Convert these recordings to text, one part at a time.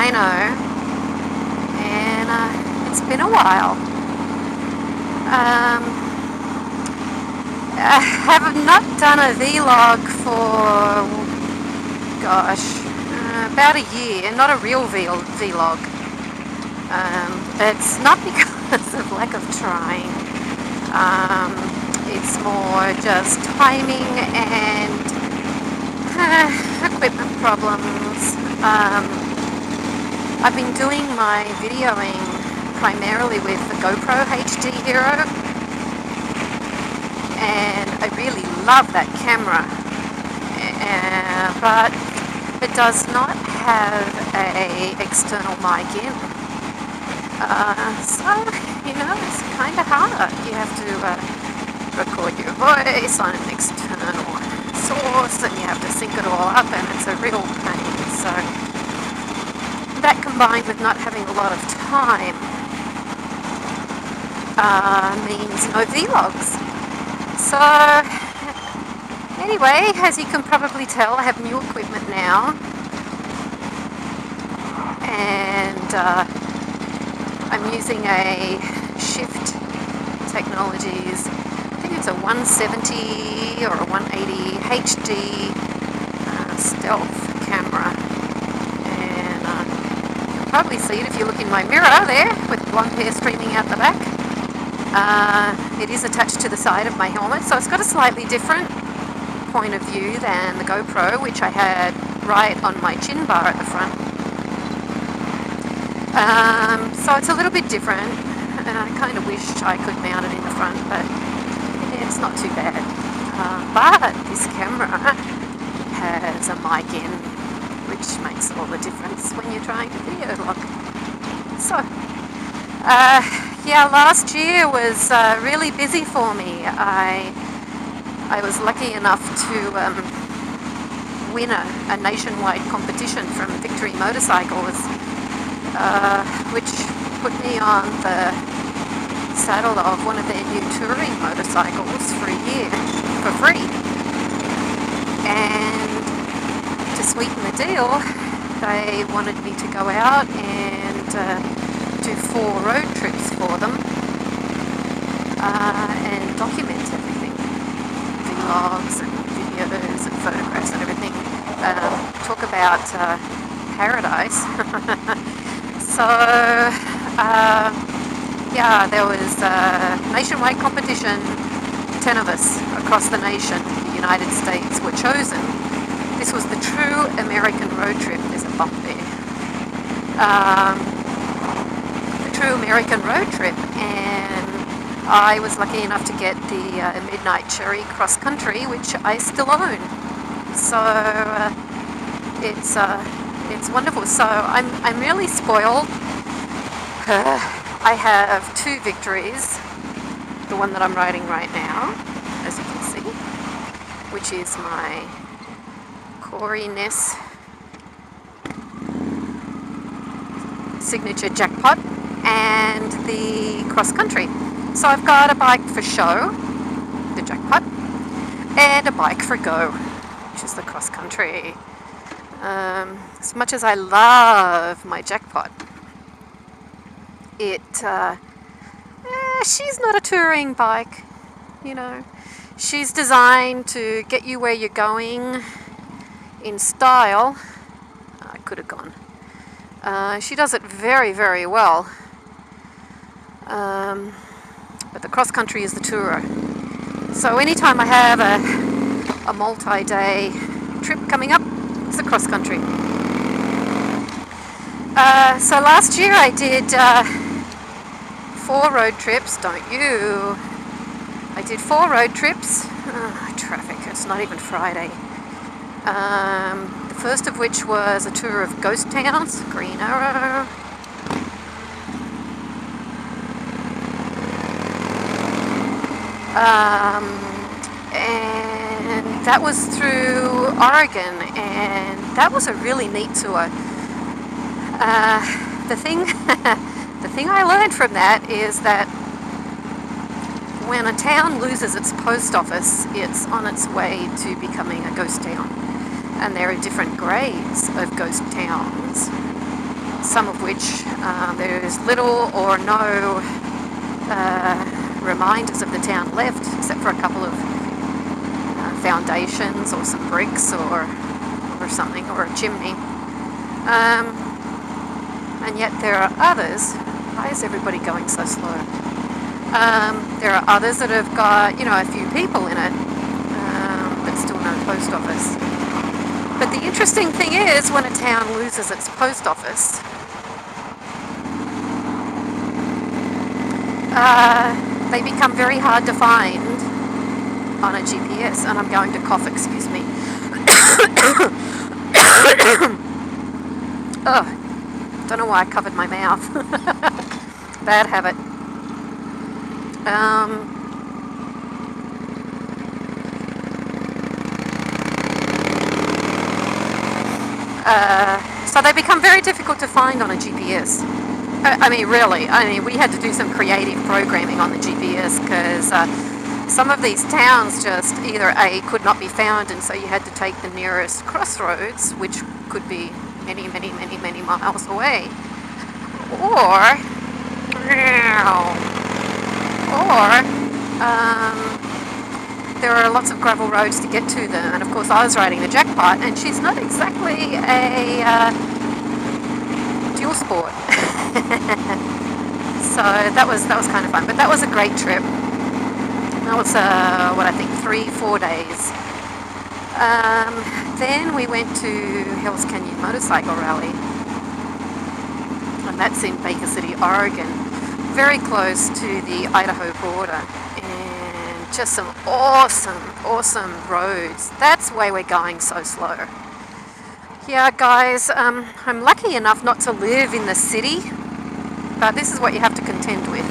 I know, and it's been a while. I have not done a vlog for, gosh, about a year. Not a real vlog. It's not because of lack of trying. It's more just timing and equipment problems. I've been doing my videoing primarily with the GoPro HD Hero, and I really love that camera, but it does not have a external mic in, so it's kind of hard. You have to record your voice on an external source, and you have to sync it all up, and it's a real pain. So that, combined with not having a lot of time, means no vlogs. So anyway, as you can probably tell, I have new equipment now, and I'm using a Shift Technologies, I think it's a 170 or a 180 HD stealth camera, and you can probably see it if you look in my mirror there with blonde hair streaming out the back. It is attached to the side of my helmet, so it's got a slightly different point of view than the GoPro, which I had right on my chin bar at the front. So it's a little bit different, and I kind of wish I could mount it in the front, but it's not too bad. But this camera has a mic in, which makes all the difference when you're trying to video log. So, last year was really busy for me. I was lucky enough to win a nationwide competition from Victory Motorcycles, which put me on the saddle of one of their new touring motorcycles for a year for free. And to sweeten the deal, they wanted me to go out and do 4 road trips for them, and document everything, vlogs and videos and photographs and everything. Talk about paradise. So there was a nationwide competition. 10 of us across the nation, the United States, were chosen. This was the true American road trip. There's a bump there. True American road trip, and I was lucky enough to get the Midnight Cherry Cross Country, which I still own. So it's wonderful. So I'm really spoiled. I have 2 victories. The one that I'm riding right now, as you can see, which is my Corey Ness signature jackpot, and the cross country. So I've got a bike for show, the jackpot, and a bike for go, which is the cross country. As much as I love my jackpot, she's not a touring bike, She's designed to get you where you're going in style. I could have gone. She does it very, very well. But the cross country is the tourer. So anytime I have a multi-day trip coming up, it's the cross country. So last year I did 4 road trips. Don't you? I did 4 road trips. Traffic. It's not even Friday. The first of which was a tour of ghost towns, Green Arrow. And that was through Oregon, and that was a really neat tour. The thing I learned from that is that when a town loses its post office, it's on its way to becoming a ghost town. And there are different grades of ghost towns. some of which there's little or no reminders of the town left, except for a couple of foundations or some bricks or something, or a chimney. And yet there are others. Why is everybody going so slow? There are others that have got, a few people in it, but still no post office. But the interesting thing is, when a town loses its post office, they become very hard to find on a GPS. And I'm going to cough, excuse me. Oh, don't know why I covered my mouth. Bad habit. So they become very difficult to find on a GPS. Really. We had to do some creative programming on the GPS because some of these towns just either A, could not be found, and so you had to take the nearest crossroads, which could be many, many, many, many miles away. Or there are lots of gravel roads to get to them. And of course I was riding the Jackpot, and she's not exactly a dual sport. So that was kind of fun. But that was a great trip. That was 3-4 days. Then we went to Hells Canyon Motorcycle Rally, and that's in Baker City, Oregon, very close to the Idaho border, and just some awesome roads. That's why we're going so slow. Yeah, guys, I'm lucky enough not to live in the city, but this is what you have to contend with.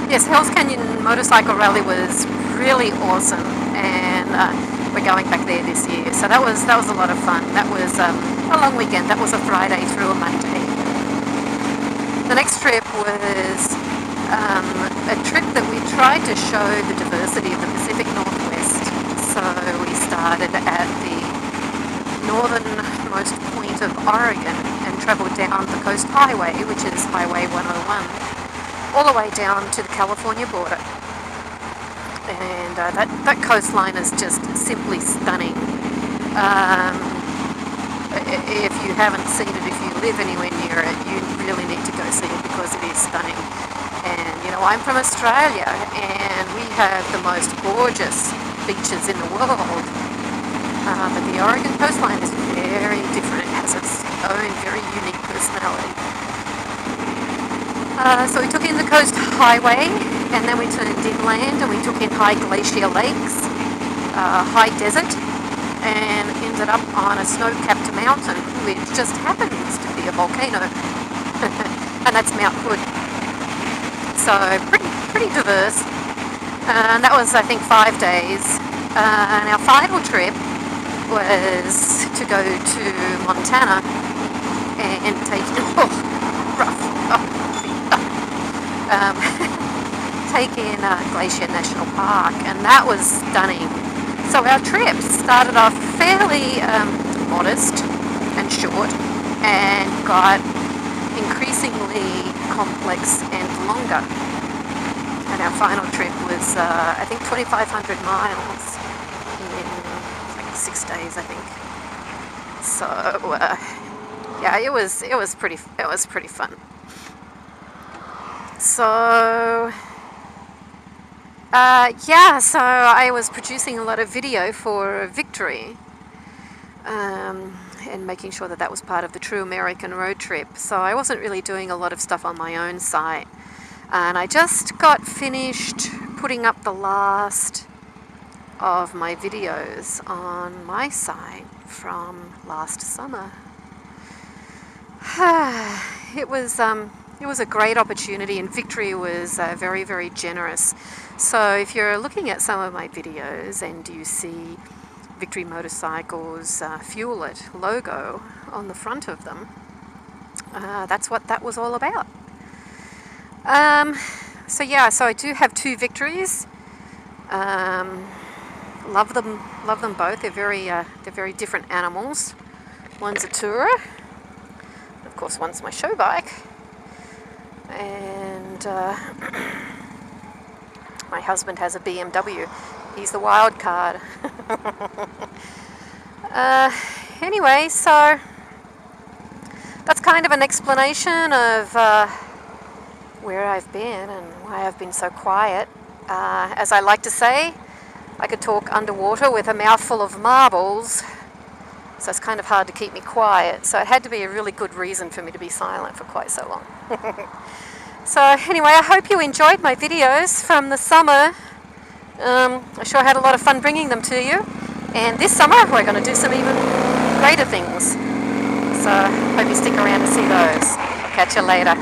Yes, Hells Canyon Motorcycle Rally was really awesome, and we're going back there this year. So that was a lot of fun. That was a long weekend. That was a Friday through a Monday. The next trip was a trip that we tried to show the diversity of the Pacific Northwest. So we started at the northernmost point of Oregon and travelled down the Coast Highway, which is Highway 101. All the way down to the California border, and that coastline is just simply stunning. If you haven't seen it, if you live anywhere near it, you really need to go see it because it is stunning. And I'm from Australia, and we have the most gorgeous beaches in the world, but the Oregon coastline is very different. It has its own very unique personality. So we took in the Coast Highway, and then we turned inland and we took in high glacier lakes, high desert, and ended up on a snow-capped mountain, which just happens to be a volcano, and that's Mount Hood. So pretty diverse, and that was, I think, 5 days. And our final trip was to go to Montana and take take in Glacier National Park, and that was stunning. So our trip started off fairly modest and short, and got increasingly complex and longer. And our final trip was, I think, 2,500 miles in like 6 days, I think. So yeah, it was pretty fun. So so I was producing a lot of video for Victory, and making sure that was part of the True American Road Trip. So I wasn't really doing a lot of stuff on my own site, and I just got finished putting up the last of my videos on my site from last summer. It was a great opportunity, and Victory was very, very generous. So if you're looking at some of my videos and you see Victory Motorcycles Fuel It logo on the front of them, that's what that was all about. So I do have 2 Victories. Love them both. They're very different animals. One's a tourer, of course. One's my show bike, and my husband has a BMW. He's the wild card. Anyway, so that's kind of an explanation of where I've been and why I've been so quiet. As I like to say, I could talk underwater with a mouthful of marbles, so it's kind of hard to keep me quiet. So it had to be a really good reason for me to be silent for quite so long. So anyway, I hope you enjoyed my videos from the summer. I sure had a lot of fun bringing them to you. And this summer, we're going to do some even greater things. So hope you stick around to see those. Catch you later.